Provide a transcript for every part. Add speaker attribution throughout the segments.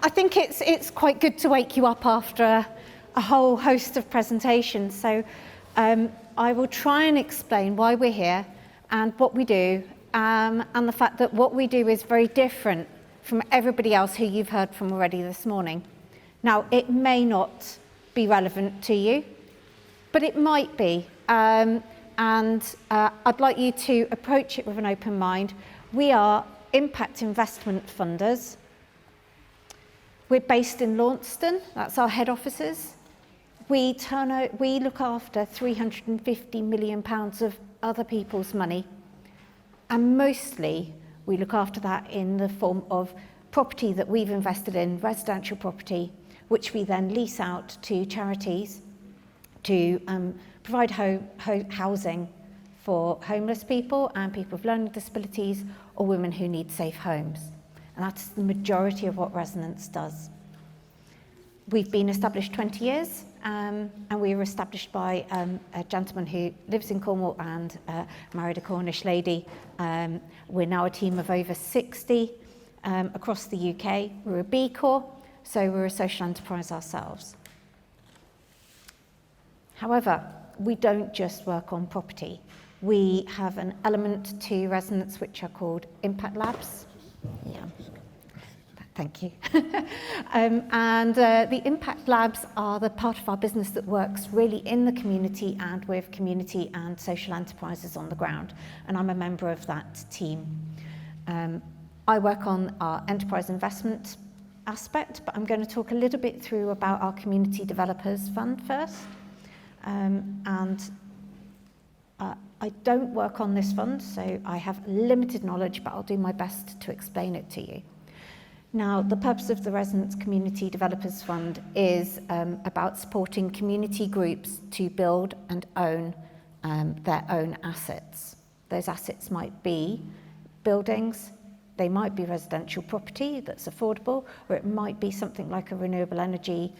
Speaker 1: I think it's quite good to wake you up after a whole host of presentations. So I will try and explain why we're here and what we do, and the fact that what we do is very different from everybody else who you've heard from already this morning. Now, it may not be relevant to you, but it might be. And I'd like you to approach it with an open mind. We are impact investment funders. We're based in Launceston, that's our head offices. We look after £350 million of other people's money, and mostly we look after that in the form of property that we've invested in, residential property, which we then lease out to charities to provide housing for homeless people and people with learning disabilities or women who need safe homes. And that's the majority of what Resonance does. We've been established 20 years, and we were established by a gentleman who lives in Cornwall and married a Cornish lady. We're now a team of over 60 across the UK. We're a B Corp, so we're a social enterprise ourselves. However, we don't just work on property. We have an element to Resonance which are called impact labs. Yeah, thank you. The impact labs are the part of our business that works really in the community and with community and social enterprises on the ground, and I'm a member of that team. I work on our enterprise investment aspect, but I'm going to talk a little bit through about our Community Developers Fund first. I don't work on this fund, so I have limited knowledge, but I'll do my best to explain it to you. Now, the purpose of the Resonance Community Developers Fund is about supporting community groups to build and own their own assets. Those assets might be buildings, they might be residential property that's affordable, or it might be something like a renewable energy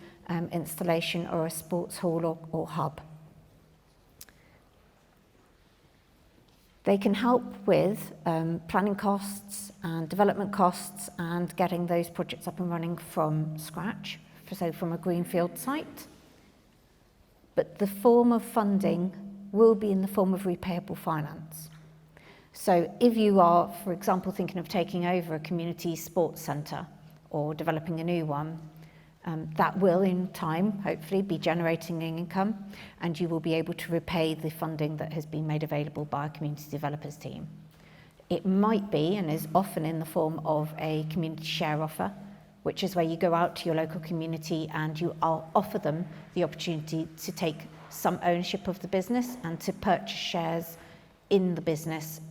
Speaker 1: installation or a sports hall or hub. They can help with planning costs and development costs and getting those projects up and running from scratch, so from a greenfield site. But the form of funding will be in the form of repayable finance. So if you are, for example, thinking of taking over a community sports centre or developing a new one, that will in time hopefully be generating an income, and you will be able to repay the funding that has been made available by a community developers team. It might be, and is often in the form of a community share offer, which is where you go out to your local community and you offer them the opportunity to take some ownership of the business and to purchase shares in the business,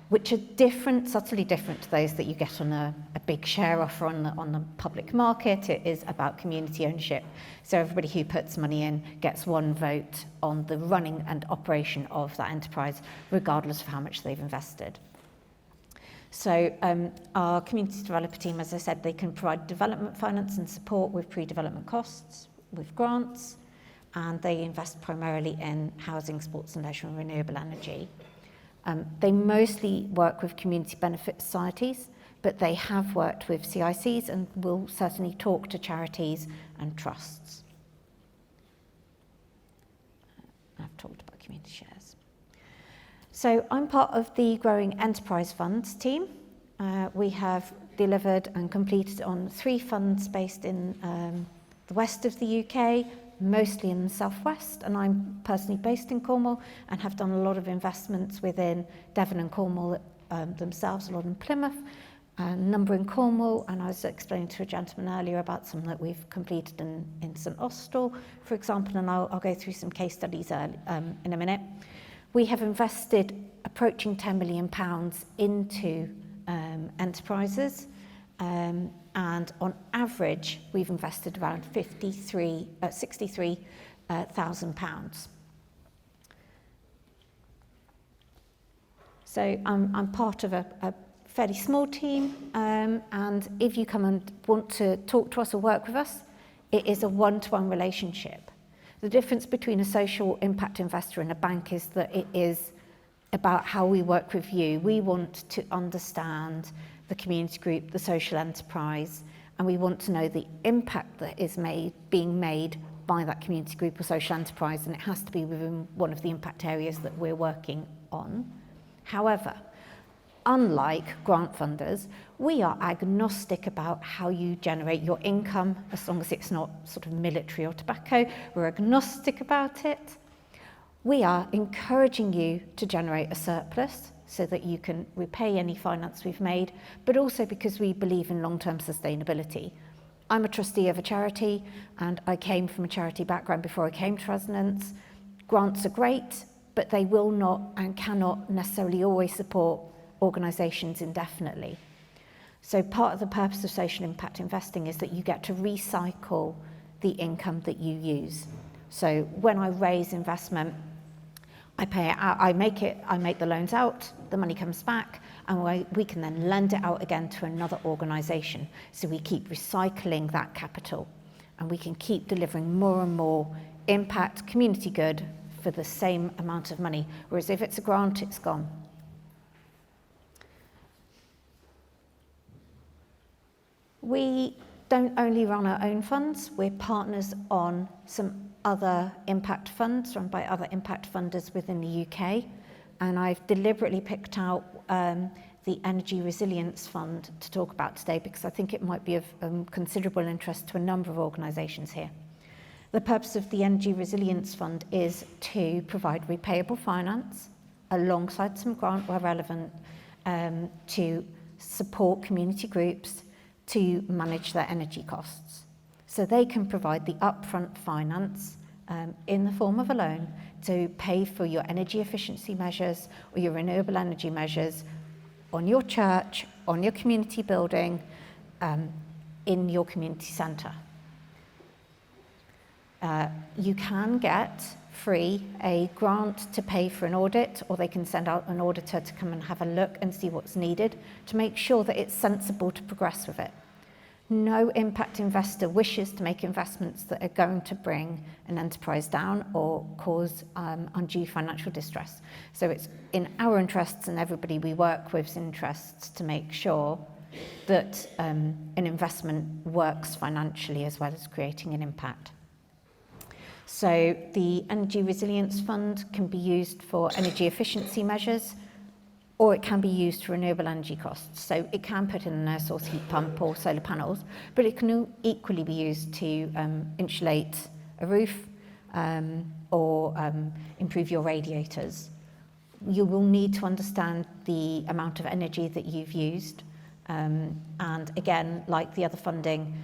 Speaker 1: which are different, subtly different to those that you get on a big share offer on the public market. It is about community ownership. So everybody who puts money in gets one vote on the running and operation of that enterprise, regardless of how much they've invested. So our community developer team, as I said, they can provide development finance and support with pre-development costs, with grants, and they invest primarily in housing, sports and leisure and renewable energy. They mostly work with community benefit societies, but they have worked with CICs and will certainly talk to charities and trusts. I've talked about community shares. So I'm part of the Growing Enterprise Funds team. We have delivered and completed on 3 funds based in the west of the UK, mostly in the southwest, and I'm personally based in Cornwall and have done a lot of investments within Devon and Cornwall themselves, a lot in Plymouth, a number in Cornwall, and I was explaining to a gentleman earlier about some that we've completed in St Austell, for example, and I'll go through some case studies in a minute. We have invested approaching £10 million into enterprises, and on average, we've invested around £63,000. So I'm part of a fairly small team, and if you come and want to talk to us or work with us, it is a one-to-one relationship. The difference between a social impact investor and a bank is that it is about how we work with you. We want to understand the community group, the social enterprise, and we want to know the impact that is being made by that community group or social enterprise, and it has to be within one of the impact areas that we're working on. However, unlike grant funders, we are agnostic about how you generate your income, as long as it's not sort of military or tobacco. We're agnostic about it. We are encouraging you to generate a surplus so that you can repay any finance we've made, but also because we believe in long-term sustainability. I'm a trustee of a charity, and I came from a charity background before I came to Resonance. Grants are great, but they will not and cannot necessarily always support organisations indefinitely. So part of the purpose of social impact investing is that you get to recycle the income that you use. So when I raise investment, I pay it out, I make the loans out, the money comes back, and we can then lend it out again to another organisation. So we keep recycling that capital, and we can keep delivering more and more impact, community good for the same amount of money. Whereas if it's a grant, it's gone. We don't only run our own funds, we're partners on some other impact funds run by other impact funders within the UK, and I've deliberately picked out the Energy Resilience Fund to talk about today because I think it might be of considerable interest to a number of organisations here. The purpose of the Energy Resilience Fund is to provide repayable finance alongside some grant where relevant to support community groups to manage their energy costs. So they can provide the upfront finance in the form of a loan to pay for your energy efficiency measures or your renewable energy measures on your church, on your community building, in your community centre. You can get free a grant to pay for an audit, or they can send out an auditor to come and have a look and see what's needed to make sure that it's sensible to progress with it. No impact investor wishes to make investments that are going to bring an enterprise down or cause undue financial distress. So it's in our interests and everybody we work with's interests to make sure that an investment works financially as well as creating an impact. So the Energy Resilience Fund can be used for energy efficiency measures, or it can be used for renewable energy costs. So it can put in an air source heat pump or solar panels, but it can equally be used to insulate a roof or improve your radiators. You will need to understand the amount of energy that you've used. And again, like the other funding,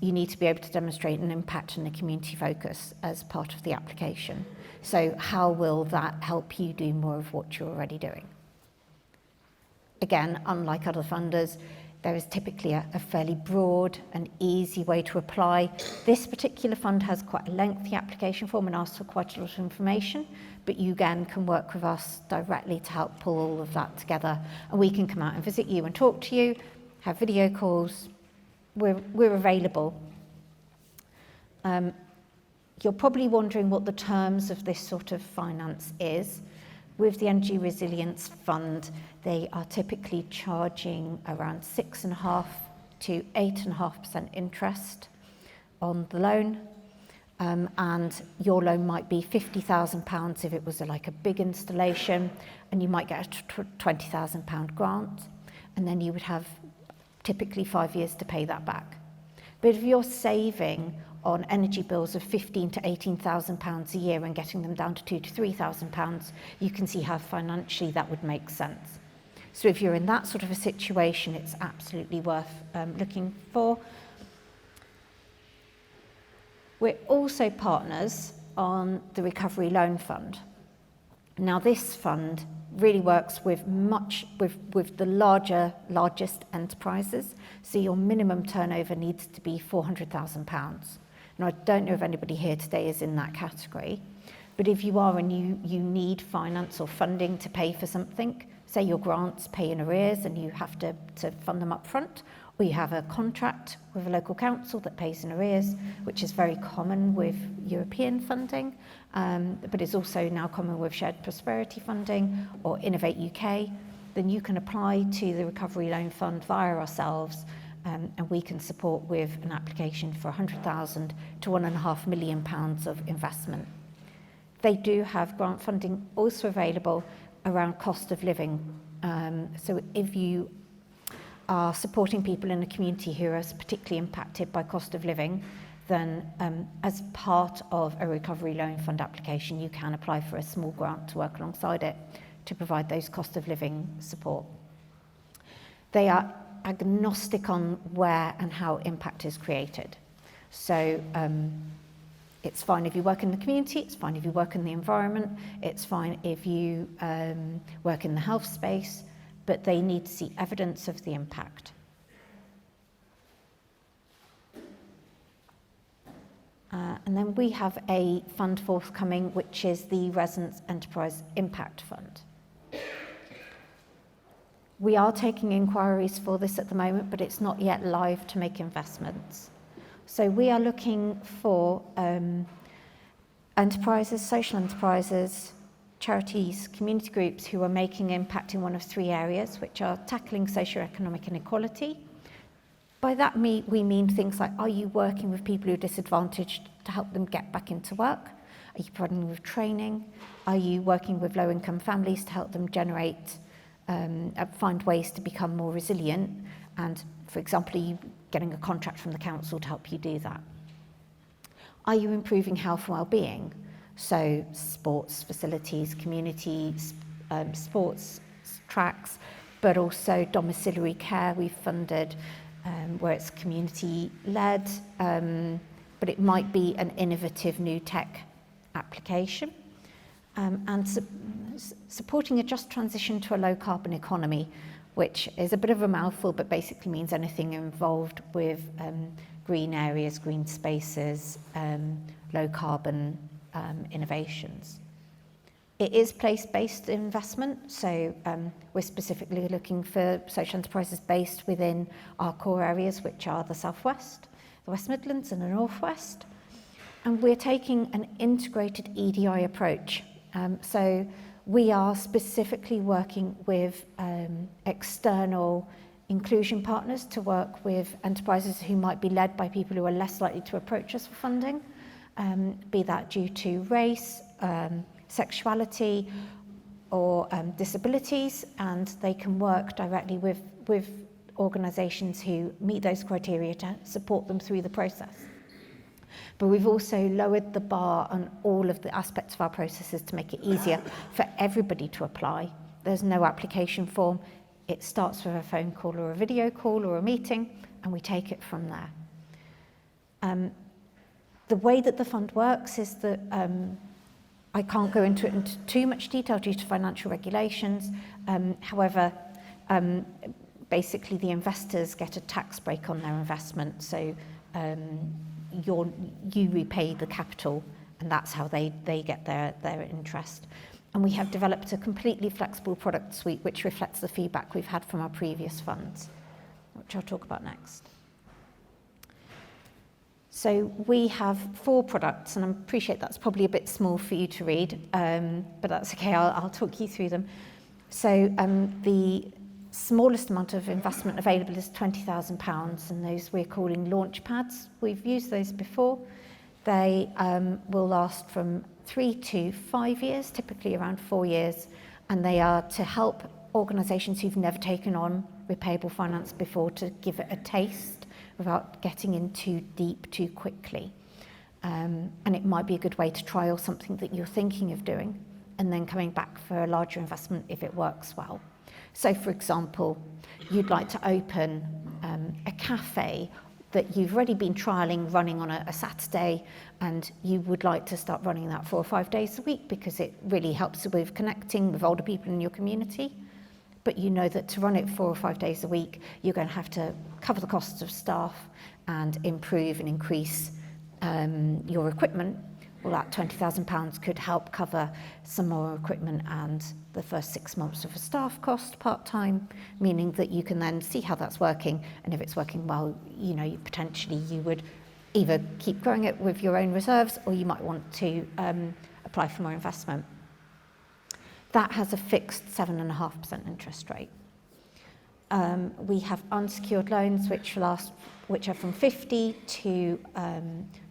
Speaker 1: you need to be able to demonstrate an impact and a community focus as part of the application. So how will that help you do more of what you're already doing? Again, unlike other funders, there is typically a fairly broad and easy way to apply. This particular fund has quite a lengthy application form and asks for quite a lot of information, but you again can work with us directly to help pull all of that together, and we can come out and visit you and talk to you, have video calls. We're available. You're probably wondering what the terms of this sort of finance is. With the Energy Resilience Fund, they are typically charging around 6.5% to 8.5% interest on the loan, and your loan might be £50,000 if it was like a big installation, and you might get a £20,000 grant, and then you would have typically 5 years to pay that back. But if you're saving on energy bills of £15,000 to £18,000 a year and getting them down to £2,000 to £3,000, you can see how financially that would make sense. So if you're in that sort of a situation, it's absolutely worth looking for. We're also partners on the Recovery Loan Fund. Now this fund really works with the largest enterprises. So your minimum turnover needs to be £400,000. Now I don't know if anybody here today is in that category, but if you are and you need finance or funding to pay for something, say your grants pay in arrears and you have to fund them up front, or you have a contract with a local council that pays in arrears, which is very common with European funding, but is also now common with shared prosperity funding or Innovate UK, then you can apply to the Recovery Loan Fund via ourselves, and we can support with an application for £100,000 to £1.5 million of investment. They do have grant funding also available around cost of living. So if you are supporting people in a community who are particularly impacted by cost of living, then as part of a recovery loan fund application, you can apply for a small grant to work alongside it to provide those cost of living support. They are agnostic on where and how impact is created. So it's fine if you work in the community, it's fine if you work in the environment, it's fine if you work in the health space, but they need to see evidence of the impact. And then we have a fund forthcoming, which is the Residence Enterprise Impact Fund. We are taking inquiries for this at the moment, but it's not yet live to make investments. So we are looking for enterprises, social enterprises, charities, community groups who are making impact in one of three areas, which are tackling socioeconomic inequality. By that we mean things like, are you working with people who are disadvantaged to help them get back into work? Are you providing them with training? Are you working with low-income families to help them generate, find ways to become more resilient? And, for example, are you getting a contract from the council to help you do that? Are you improving health and well-being? So sports facilities, community sports tracks, but also domiciliary care we've funded, where it's community-led, but it might be an innovative new tech application. And supporting a just transition to a low-carbon economy, which is a bit of a mouthful, but basically means anything involved with green areas, green spaces, low-carbon innovations. It is place-based investment, so we're specifically looking for social enterprises based within our core areas, which are the South West, the West Midlands and the North West. And we're taking an integrated EDI approach. So we are specifically working with external inclusion partners to work with enterprises who might be led by people who are less likely to approach us for funding, be that due to race, sexuality or disabilities, and they can work directly with organisations who meet those criteria to support them through the process. But we've also lowered the bar on all of the aspects of our processes to make it easier for everybody to apply. There's no application form. It starts with a phone call or a video call or a meeting, and we take it from there. The way that the fund works is that I can't go into it into too much detail due to financial regulations. However, basically the investors get a tax break on their investment. So you repay the capital, and that's how they get their interest. And we have developed a completely flexible product suite which reflects the feedback we've had from our previous funds, which I'll talk about next. So we have 4 products, and I appreciate that's probably a bit small for you to read, but that's okay, I'll talk you through them. So the smallest amount of investment available is £20,000, and those we're calling launch pads. We've used those before. They will last from 3 to 5 years, typically around 4 years, and they are to help organisations who've never taken on repayable finance before to give it a taste without getting in too deep too quickly. And it might be a good way to trial something that you're thinking of doing and then coming back for a larger investment if it works well. So, for example, you'd like to open a cafe that you've already been trialling running on a Saturday, and you would like to start running that 4 or 5 days a week because it really helps with connecting with older people in your community. But you know that to run it 4 or 5 days a week, you're going to have to cover the costs of staff and improve and increase your equipment. Well, that £20,000 could help cover some more equipment and the first 6 months of a staff cost part-time, meaning that you can then see how that's working, and if it's working well, you know, potentially you would either keep growing it with your own reserves, or you might want to apply for more investment. That has a fixed 7.5% interest rate. We have unsecured loans which are from 50 to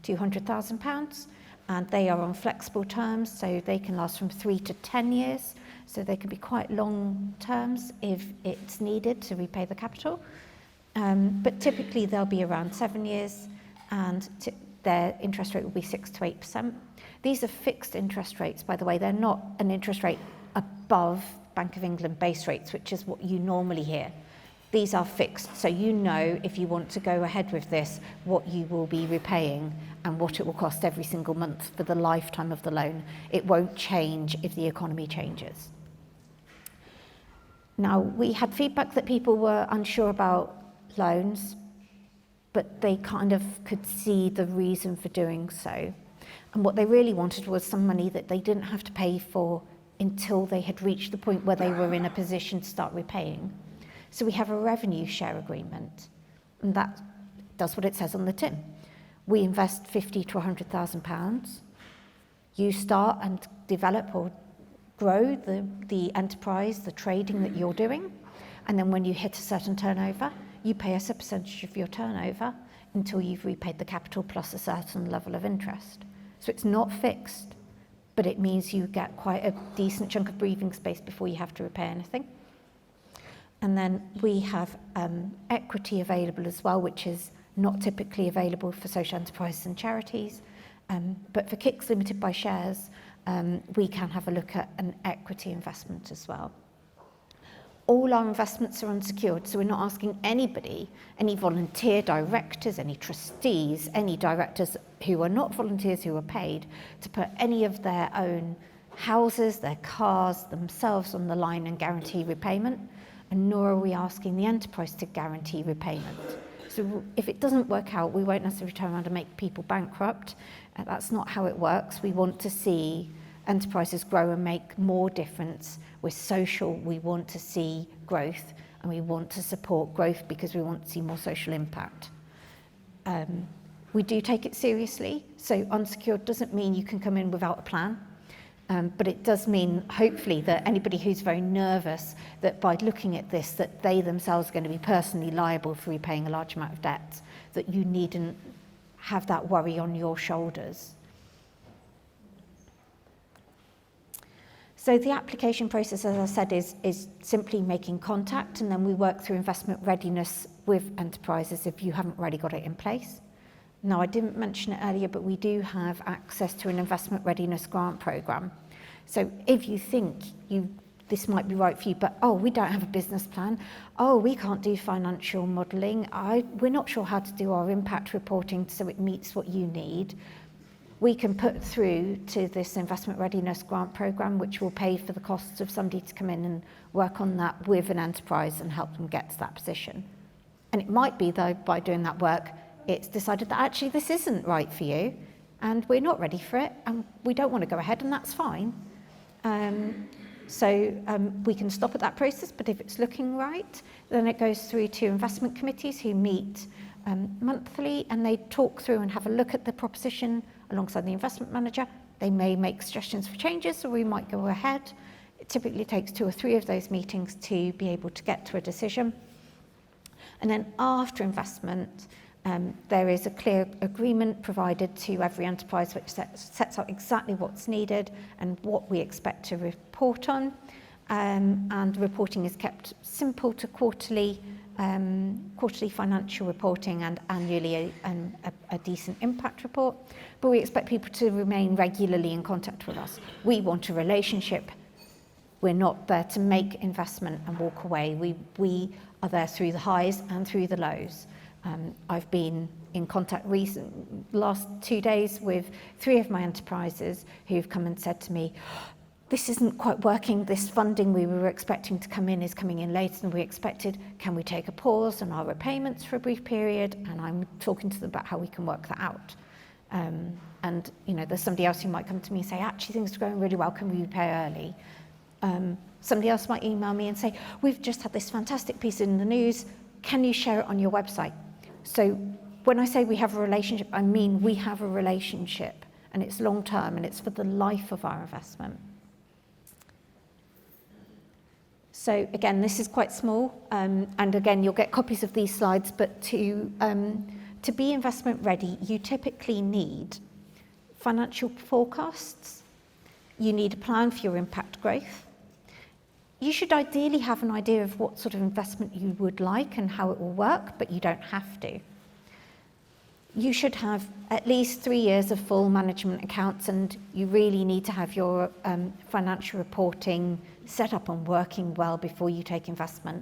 Speaker 1: £200,000, and they are on flexible terms, so they can last from 3 to 10 years. So they can be quite long terms if it's needed to repay the capital. But typically they'll be around 7 years, and their interest rate will be 6 to 8%. These are fixed interest rates, by the way. They're not an interest rate above Bank of England base rates, which is what you normally hear. These are fixed, so you know if you want to go ahead with this, what you will be repaying and what it will cost every single month for the lifetime of the loan. It won't change if the economy changes. Now, we had feedback that people were unsure about loans, but they kind of could see the reason for doing so. And what they really wanted was some money that they didn't have to pay for until they had reached the point where they were in a position to start repaying. So we have a revenue share agreement, and that does what it says on the tin. We invest £50,000 to £100,000. You start and develop or grow the enterprise, the trading that you're doing, and then when you hit a certain turnover, you pay us a percentage of your turnover until you've repaid the capital plus a certain level of interest. So it's not fixed, but it means you get quite a decent chunk of breathing space before you have to repay anything. And then we have equity available as well, which is not typically available for social enterprises and charities. But for KICs limited by shares, we can have a look at an equity investment as well. All our investments are unsecured, so we're not asking anybody, any volunteer directors, any trustees, any directors who are not volunteers who are paid, to put any of their own houses, their cars, themselves on the line and guarantee repayment, and nor are we asking the enterprise to guarantee repayment. So if it doesn't work out, we won't necessarily turn around and make people bankrupt. That's not how it works. We want to see enterprises grow and make more difference. We're social, we want to see growth, and we want to support growth because we want to see more social impact. We do take it seriously, so unsecured doesn't mean you can come in without a plan, but it does mean, hopefully, that anybody who's very nervous, that by looking at this, that they themselves are going to be personally liable for repaying a large amount of debt, that you needn't have that worry on your shoulders. So the application process, as I said, is simply making contact, and then we work through investment readiness with enterprises if you haven't already got it in place. Now, I didn't mention it earlier, but we do have access to an investment readiness grant programme. So if you think this might be right for you, but we don't have a business plan, we can't do financial modelling, we're not sure how to do our impact reporting so it meets what you need, we can put through to this investment readiness grant programme, which will pay for the costs of somebody to come in and work on that with an enterprise and help them get to that position. And it might be, though, by doing that work, it's decided that actually this isn't right for you and we're not ready for it and we don't want to go ahead, and that's fine. So we can stop at that process, but if it's looking right, then it goes through to investment committees who meet monthly, and they talk through and have a look at the proposition alongside the investment manager. They may make suggestions for changes, or we might go ahead. It typically takes 2 or 3 of those meetings to be able to get to a decision. And then after investment, there is a clear agreement provided to every enterprise which sets out exactly what's needed and what we expect to report on. And reporting is kept simple to quarterly financial reporting and annually a decent impact report. But we expect people to remain regularly in contact with us. We want a relationship. We're not there to make investment and walk away. We are there through the highs and through the lows. I've been in contact last 2 days with 3 of my enterprises who've come and said to me, this isn't quite working, this funding we were expecting to come in is coming in later than we expected, can we take a pause on our repayments for a brief period? And I'm talking to them about how we can work that out. And there's somebody else who might come to me and say, actually things are going really well, can we repay early? Somebody else might email me and say, we've just had this fantastic piece in the news, can you share it on your website? So when I say we have a relationship, I mean we have a relationship, and it's long term and it's for the life of our investment. So again, this is quite small, and again, you'll get copies of these slides, but to be investment ready, you typically need financial forecasts, you need a plan for your impact growth. You should ideally have an idea of what sort of investment you would like and how it will work, but you don't have to. You should have at least 3 years of full management accounts, and you really need to have your financial reporting set up and working well before you take investment,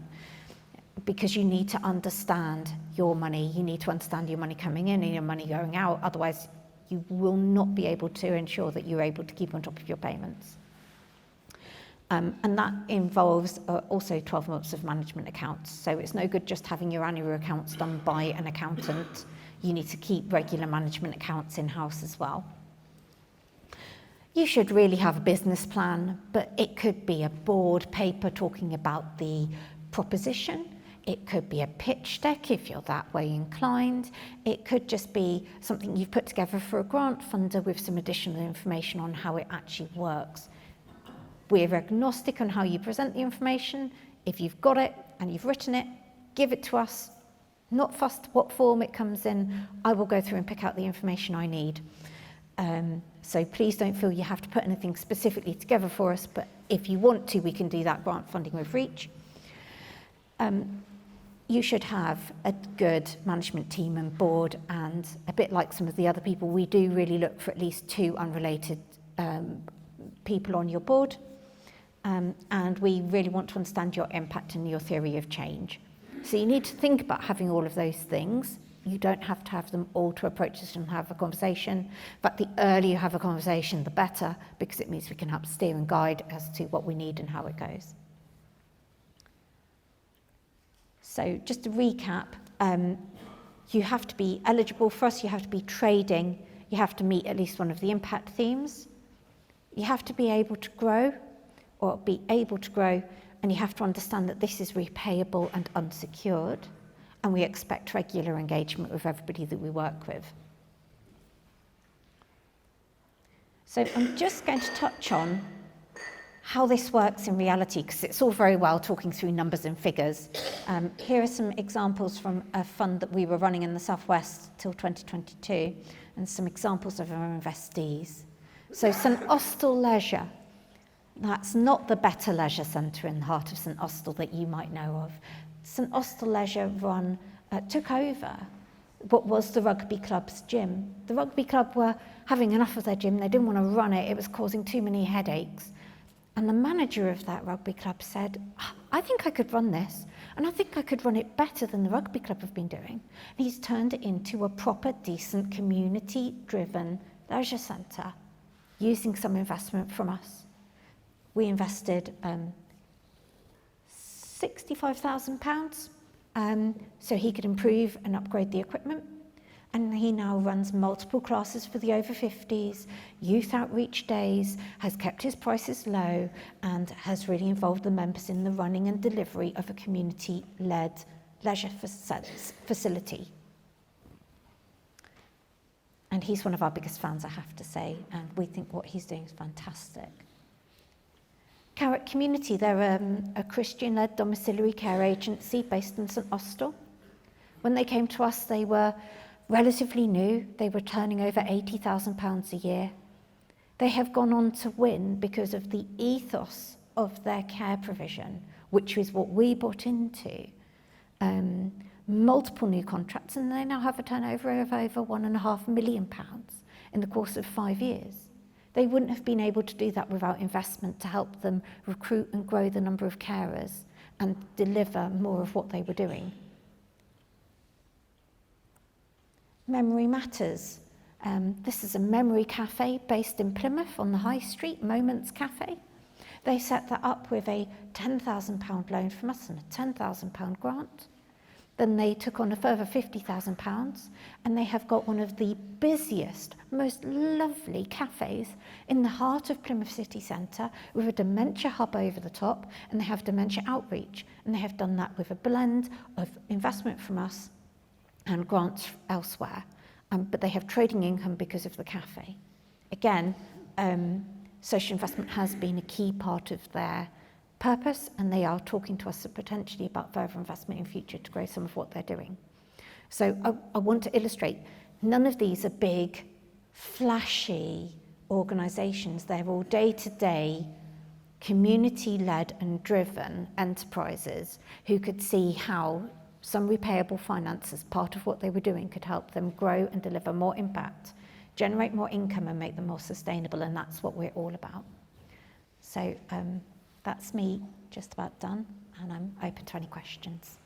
Speaker 1: because you need to understand your money. You need to understand your money coming in and your money going out. Otherwise, you will not be able to ensure that you're able to keep on top of your payments. And that involves also 12 months of management accounts. So it's no good just having your annual accounts done by an accountant. You need to keep regular management accounts in-house as well. You should really have a business plan, but it could be a board paper talking about the proposition. It could be a pitch deck if you're that way inclined. It could just be something you've put together for a grant funder with some additional information on how it actually works. We're agnostic on how you present the information. If you've got it and you've written it, give it to us. Not fussed what form it comes in. I will go through and pick out the information I need. So please don't feel you have to put anything specifically together for us, but if you want to, we can do that grant funding with Reach. You should have a good management team and board, and a bit like some of the other people, we do really look for at least 2 unrelated people on your board. And we really want to understand your impact and your theory of change. So you need to think about having all of those things. You don't have to have them all to approach us and have a conversation. But the earlier you have a conversation, the better, because it means we can help steer and guide as to what we need and how it goes. So just to recap, you have to be eligible for us, you have to be trading, you have to meet at least one of the impact themes, you have to be able to grow, and you have to understand that this is repayable and unsecured, and we expect regular engagement with everybody that we work with. So I'm just going to touch on how this works in reality, because it's all very well talking through numbers and figures. Here are some examples from a fund that we were running in the Southwest till 2022, and some examples of our investees. So St Austell Leisure, that's not the Better Leisure Centre in the heart of St Austell that you might know of. St Austell Leisure took over what was the rugby club's gym. The rugby club were having enough of their gym, they didn't want to run it, it was causing too many headaches. And the manager of that rugby club said, I think I could run this, and I think I could run it better than the rugby club have been doing. And he's turned it into a proper, decent, community-driven leisure centre, using some investment from us. We invested £65,000 so he could improve and upgrade the equipment. And he now runs multiple classes for the over 50s, youth outreach days, has kept his prices low, and has really involved the members in the running and delivery of a community-led leisure facility. And he's one of our biggest fans, I have to say, and we think what he's doing is fantastic. Carrot Community, they're a Christian-led domiciliary care agency based in St Austell. When they came to us, they were relatively new. They were turning over £80,000 a year. They have gone on to win because of the ethos of their care provision, which is what we bought into. Multiple new contracts, and they now have a turnover of over £1.5 million in the course of 5 years. They wouldn't have been able to do that without investment to help them recruit and grow the number of carers and deliver more of what they were doing. Memory Matters. This is a memory cafe based in Plymouth on the High Street, Moments Cafe. They set that up with a £10,000 loan from us and a £10,000 grant. Then they took on a further £50,000, and they have got one of the busiest, most lovely cafes in the heart of Plymouth city centre with a dementia hub over the top, and they have dementia outreach, and they have done that with a blend of investment from us and grants elsewhere, but they have trading income because of the cafe. Again, social investment has been a key part of their purpose, and they are talking to us potentially about further investment in future to grow some of what they're doing. So I want to illustrate, none of these are big, flashy organisations. They're all day-to-day, community-led and driven enterprises who could see how some repayable finance as part of what they were doing could help them grow and deliver more impact, generate more income and make them more sustainable, and that's what we're all about. So that's me just about done, and I'm open to any questions.